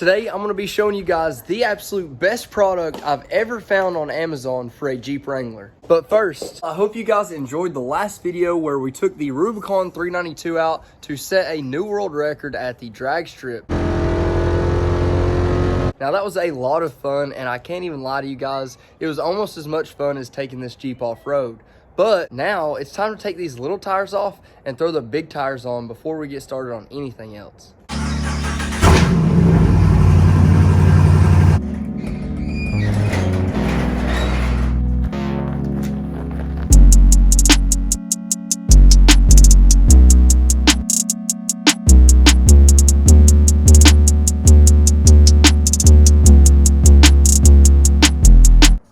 Today, I'm going to be showing you guys the absolute best product I've ever found on Amazon for a Jeep Wrangler. But first, I hope you guys enjoyed the last video where we took the Rubicon 392 out to set a new world record at the drag strip. Now that was a lot of fun, and I can't even lie to you guys, it was almost as much fun as taking this Jeep off-road. But now it's time to take these little tires off and throw the big tires on before we get started on anything else.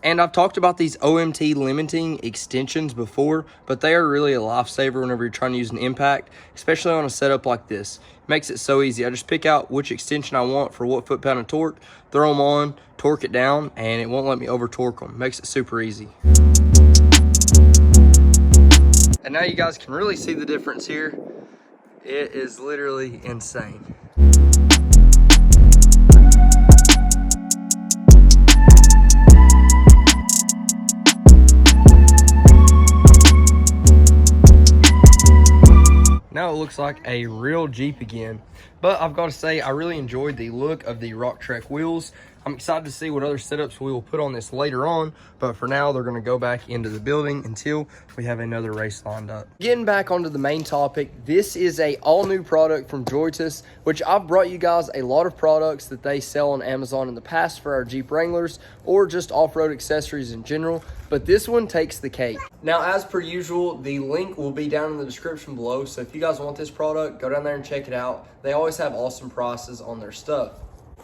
And I've talked about these OMT limiting extensions before, but they are really a lifesaver whenever you're trying to use an impact, especially on a setup like this. It makes it so easy. I just pick out which extension I want for what foot-pound of torque, throw them on, torque it down, and it won't let me over-torque them. Makes it super easy. And now you guys can really see the difference here. It is literally insane. Now it looks like a real Jeep again. But I've got to say, I really enjoyed the look of the Rock Trek wheels. I'm excited to see what other setups we will put on this later on, but for now they're going to go back into the building until we have another race lined up. Getting back onto the main topic, this is a all-new product from Joytus, which I've brought you guys a lot of products that they sell on Amazon in the past for our Jeep Wranglers or just off-road accessories in general, but this one takes the cake. Now, as per usual, the link will be down in the description below, so if you guys want this product, go down there and check it out. They always have awesome prices on their stuff.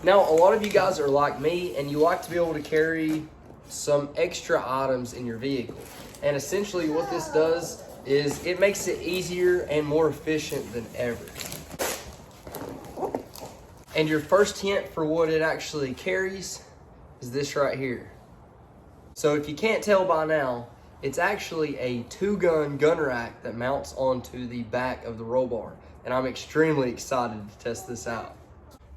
Now, a lot of you guys are like me, and you like to be able to carry some extra items in your vehicle. And essentially what this does is it makes it easier and more efficient than ever. And your first hint for what it actually carries is this right here. So if you can't tell by now, it's actually a two-gun gun rack that mounts onto the back of the roll bar. And I'm extremely excited to test this out.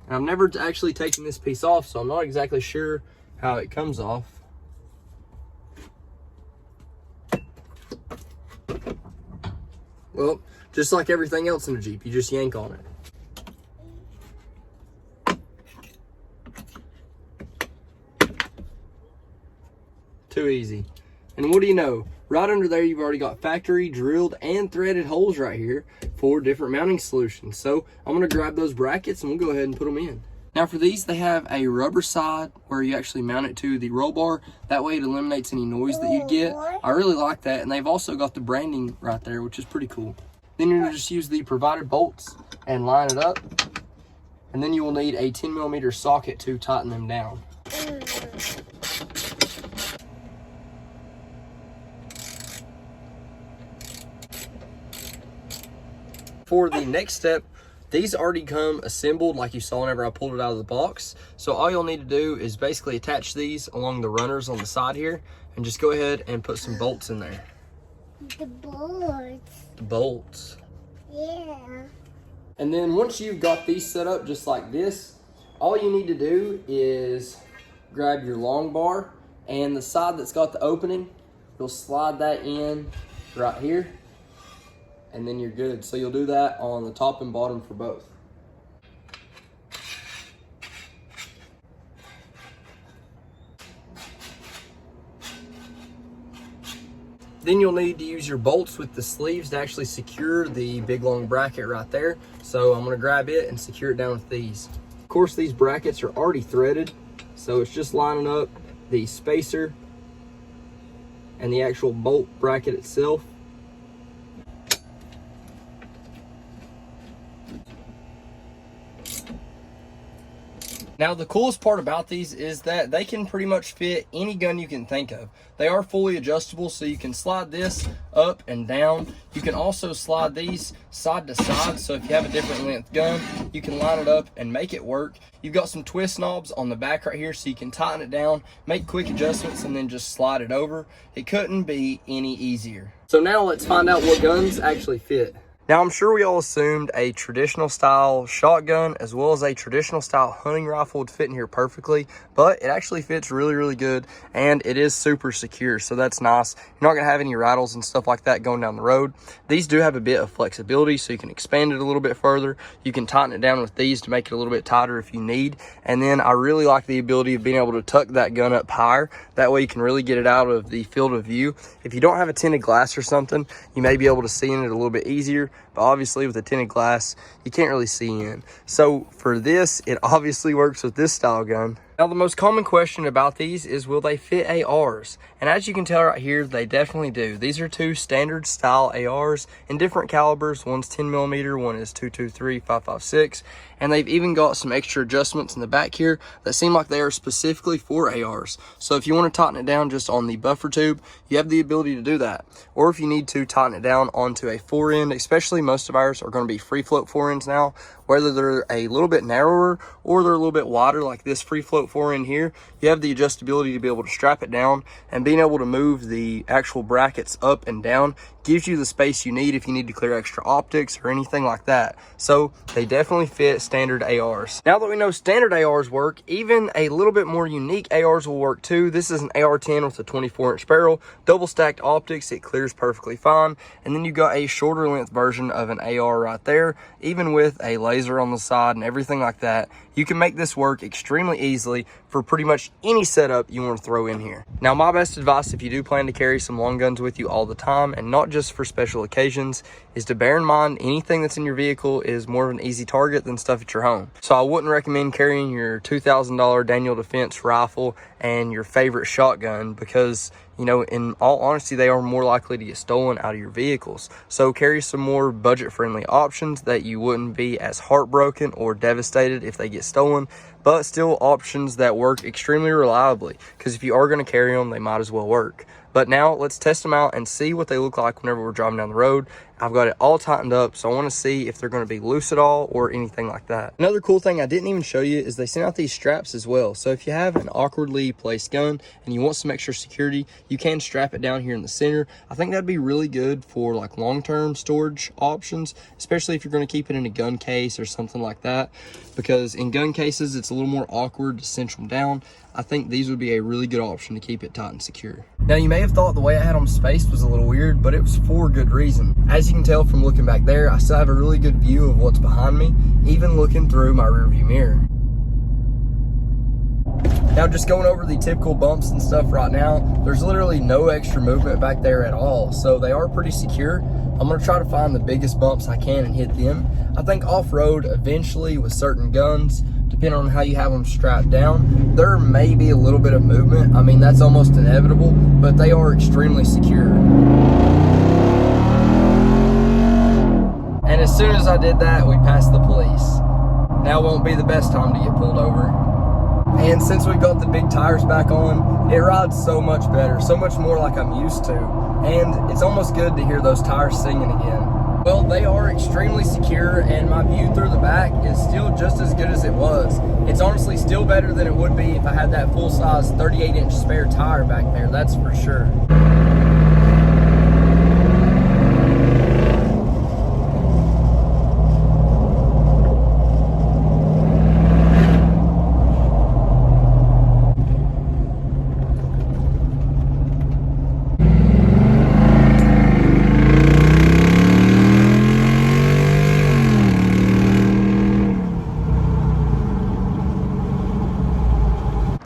And I've never actually taken this piece off, so I'm not exactly sure how it comes off. Well, just like everything else in a Jeep, you just yank on it. Too easy. And what do you know? Right under there, you've already got factory drilled and threaded holes right here for different mounting solutions. So I'm going to grab those brackets and we'll go ahead and put them in. Now for these, they have a rubber side where you actually mount it to the roll bar. That way it eliminates any noise that you get. I really like that. And they've also got the branding right there, which is pretty cool. Then you're going to just use the provided bolts and line it up. And then you will need a 10mm socket to tighten them down. For the next step, these already come assembled like you saw whenever I pulled it out of the box. So all you'll need to do is basically attach these along the runners on the side here and just go ahead and put some bolts in there. The bolts. The bolts. Yeah. And then once you've got these set up just like this, all you need to do is grab your long bar and the side that's got the opening, you'll slide that in right here. And then you're good. So you'll do that on the top and bottom for both. Then you'll need to use your bolts with the sleeves to actually secure the big long bracket right there. So I'm gonna grab it and secure it down with these. Of course, these brackets are already threaded, so it's just lining up the spacer and the actual bolt bracket itself. Now, the coolest part about these is that they can pretty much fit any gun you can think of. They are fully adjustable, so you can slide this up and down. You can also slide these side to side, so if you have a different length gun, you can line it up and make it work. You've got some twist knobs on the back right here, so you can tighten it down, make quick adjustments, and then just slide it over. It couldn't be any easier. So now let's find out what guns actually fit. Now, I'm sure we all assumed a traditional style shotgun as well as a traditional style hunting rifle would fit in here perfectly, but it actually fits really, really good, and it is super secure, so that's nice. You're not going to have any rattles and stuff like that going down the road. These do have a bit of flexibility, so you can expand it a little bit further. You can tighten it down with these to make it a little bit tighter if you need, and then I really like the ability of being able to tuck that gun up higher. That way you can really get it out of the field of view. If you don't have a tinted glass or something, you may be able to see in it a little bit easier, but obviously with a tinted glass, you can't really see in. So for this, it obviously works with this style gun. Now, the most common question about these is, will they fit ARs? And as you can tell right here, they definitely do. These are two standard style ARs in different calibers. One's 10mm, one is 223, 5.56. And they've even got some extra adjustments in the back here that seem like they are specifically for ARs. So if you want to tighten it down just on the buffer tube, you have the ability to do that. Or if you need to tighten it down onto a fore-end, especially most of ours are going to be free float fore-ends now, whether they're a little bit narrower or they're a little bit wider like this free float fore-end here, you have the adjustability to be able to strap it down, and being able to move the actual brackets up and down gives you the space you need if you need to clear extra optics or anything like that. So they definitely fit standard ARs. Now that we know standard ARs work, even a little bit more unique ARs will work too. This is an AR-10 with a 24-inch barrel, double stacked optics. It clears perfectly fine. And then you got a shorter length version of an AR right there, even with a laser on the side and everything like that. You can make this work extremely easily for pretty much any setup you want to throw in here. Now, my best advice if you do plan to carry some long guns with you all the time and not just for special occasions is to bear in mind anything that's in your vehicle is more of an easy target than stuff at your home. So I wouldn't recommend carrying your $2,000 Daniel Defense rifle and your favorite shotgun because, you know, in all honesty, they are more likely to get stolen out of your vehicles. So carry some more budget-friendly options that you wouldn't be as heartbroken or devastated if they get stolen, but still options that work extremely reliably, because if you are going to carry them, they might as well work. But now let's test them out and see what they look like whenever we're driving down the road. I've got it all tightened up, so I want to see if they're going to be loose at all or anything like that. Another cool thing I didn't even show you is they sent out these straps as well. So if you have an awkwardly placed gun and you want some extra security, you can strap it down here in the center. I think that'd be really good for like long-term storage options, especially if you're going to keep it in a gun case or something like that, because in gun cases, it's a little more awkward to cinch them down. I think these would be a really good option to keep it tight and secure. Now, you may have thought the way I had them spaced was a little weird, but it was for good reason. As you can tell from looking back there, I still have a really good view of what's behind me, even looking through my rearview mirror. Now, just going over the typical bumps and stuff right now, there's literally no extra movement back there at all, so they are pretty secure. I'm going to try to find the biggest bumps I can and hit them. I think off-road, eventually, with certain guns, depending on how you have them strapped down, there may be a little bit of movement. I mean, that's almost inevitable, but they are extremely secure. And as soon as I did that, we passed the police. Now won't be the best time to get pulled over. And since we've got the big tires back on, it rides so much better, so much more like I'm used to. And it's almost good to hear those tires singing again. Well, they are extremely secure, and my view through the back is still just as good as it was. It's honestly still better than it would be if I had that full-size 38-inch spare tire back there, that's for sure.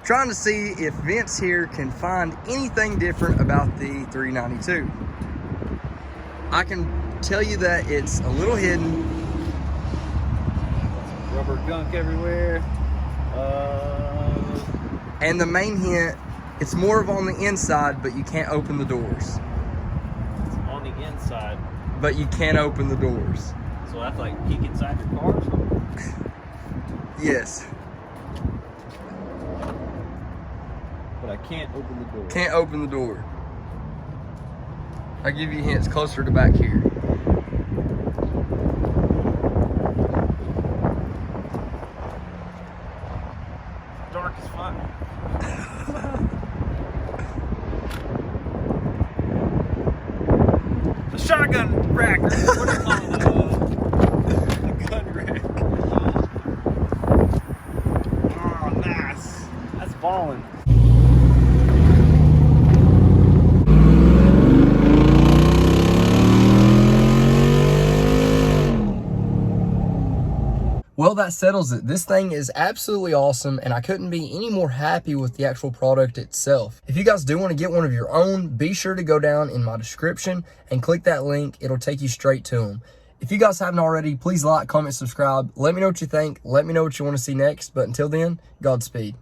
Trying to see if Vince here can find anything different about the 392. I can tell you that it's a little hidden. Rubber gunk everywhere. And the main hint, it's more of on the inside, but you can't open the doors. It's on the inside. But you can't open the doors. So that's like peek inside your car or something? Yes. But I can't open the door. Can't open the door. I'll give you hints closer to back here. Dark as fuck. The shotgun rack. What do you call it? well, that settles it. This thing is absolutely awesome, and I couldn't be any more happy with the actual product itself. If you guys do want to get one of your own, be sure to go down in my description and click that link. It'll take you straight to them. If you guys haven't already, please like, comment, subscribe. Let me know what you think. Let me know what you want to see next. But until then, Godspeed.